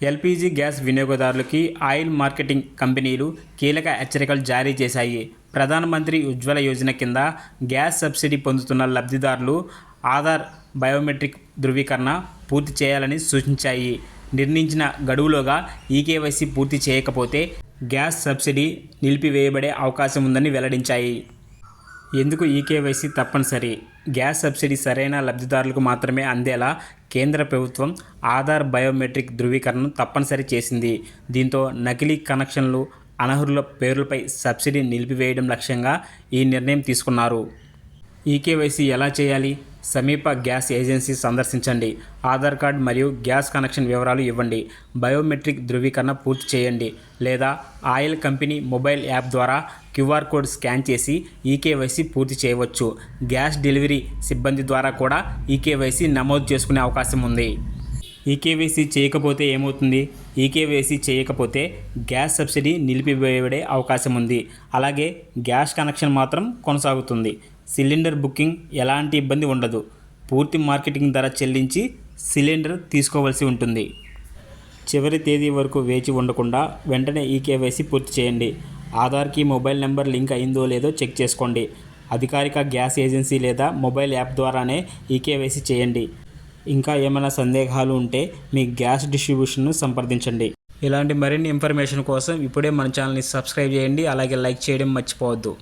LPG gas వినియోగదారులకి oil marketing కంపెనీలు కీలక హెచ్చరికలు జారీ చేశాయి. ప్రధానమంత్రి ఉజ్వల యోజన కింద గ్యాస్ సబ్సిడీ పొందుతున్న లబ్ధిదారులు ఆధార్ బయోమెట్రిక్ ధృవీకరణ పూర్తి చేయాలని సూచించాయి. నిర్ణయించిన గడువులోగా ఈకేవైసీ పూర్తి చేయకపోతే గ్యాస్ సబ్సిడీ నిలిపివేయబడే అవకాశం ఉందని వెల్లడించాయి. ఎందుకు ఈకేవైసీ తప్పనిసరి? గ్యాస్ సబ్సిడీ సరైన లబ్ధిదారులకు మాత్రమే అందేలా కేంద్ర ప్రభుత్వం ఆధార్ బయోమెట్రిక్ ధృవీకరణను తప్పనిసరి చేసింది. దీంతో నకిలీ కనెక్షన్లు, అనర్హుల పేర్లపై సబ్సిడీ నిలిపివేయడం లక్ష్యంగా ఈ నిర్ణయం తీసుకున్నారు. ఈకేవైసీ ఎలా చేయాలి? సమీప గ్యాస్ ఏజెన్సీ సందర్శించండి. ఆధార్ కార్డు మరియు గ్యాస్ కనెక్షన్ వివరాలు ఇవ్వండి. బయోమెట్రిక్ ధృవీకరణ పూర్తి చేయండి. లేదా ఆయిల్ కంపెనీ మొబైల్ యాప్ ద్వారా క్యూఆర్ కోడ్ స్కాన్ చేసి ఈకేవైసీ పూర్తి చేయవచ్చు. గ్యాస్ డెలివరీ సిబ్బంది ద్వారా కూడా ఈకేవైసీ నమోదు చేసుకునే అవకాశం ఉంది. ఈకేవైసీ చేయకపోతే ఏమవుతుంది? ఈకేవైసీ చేయకపోతే గ్యాస్ సబ్సిడీ నిలిపివేయబడే అవకాశం ఉంది. అలాగే గ్యాస్ కనెక్షన్ మాత్రం కొనసాగుతుంది. సిలిండర్ బుకింగ్ ఎలాంటి ఇబ్బంది ఉండదు. పూర్తి మార్కెటింగ్ ధర చెల్లించి సిలిండర్ తీసుకోవాల్సి ఉంటుంది. చివరి తేదీ వరకు వేచి ఉండకుండా వెంటనే ఈకేవైసీ పూర్తి చేయండి. ఆధార్కి మొబైల్ నెంబర్ లింక్ అయిందో లేదో చెక్ చేసుకోండి. అధికారిక గ్యాస్ ఏజెన్సీ లేదా మొబైల్ యాప్ ద్వారానే ఈకేవైసీ చేయండి. ఇంకా ఏమైనా సందేహాలు ఉంటే మీ గ్యాస్ డిస్ట్రిబ్యూషన్ను సంప్రదించండి. ఇలాంటి మరిన్ని ఇన్ఫర్మేషన్ కోసం ఇప్పుడే మన ఛానల్ని సబ్స్క్రైబ్ చేయండి. అలాగే లైక్ చేయడం మర్చిపోవద్దు.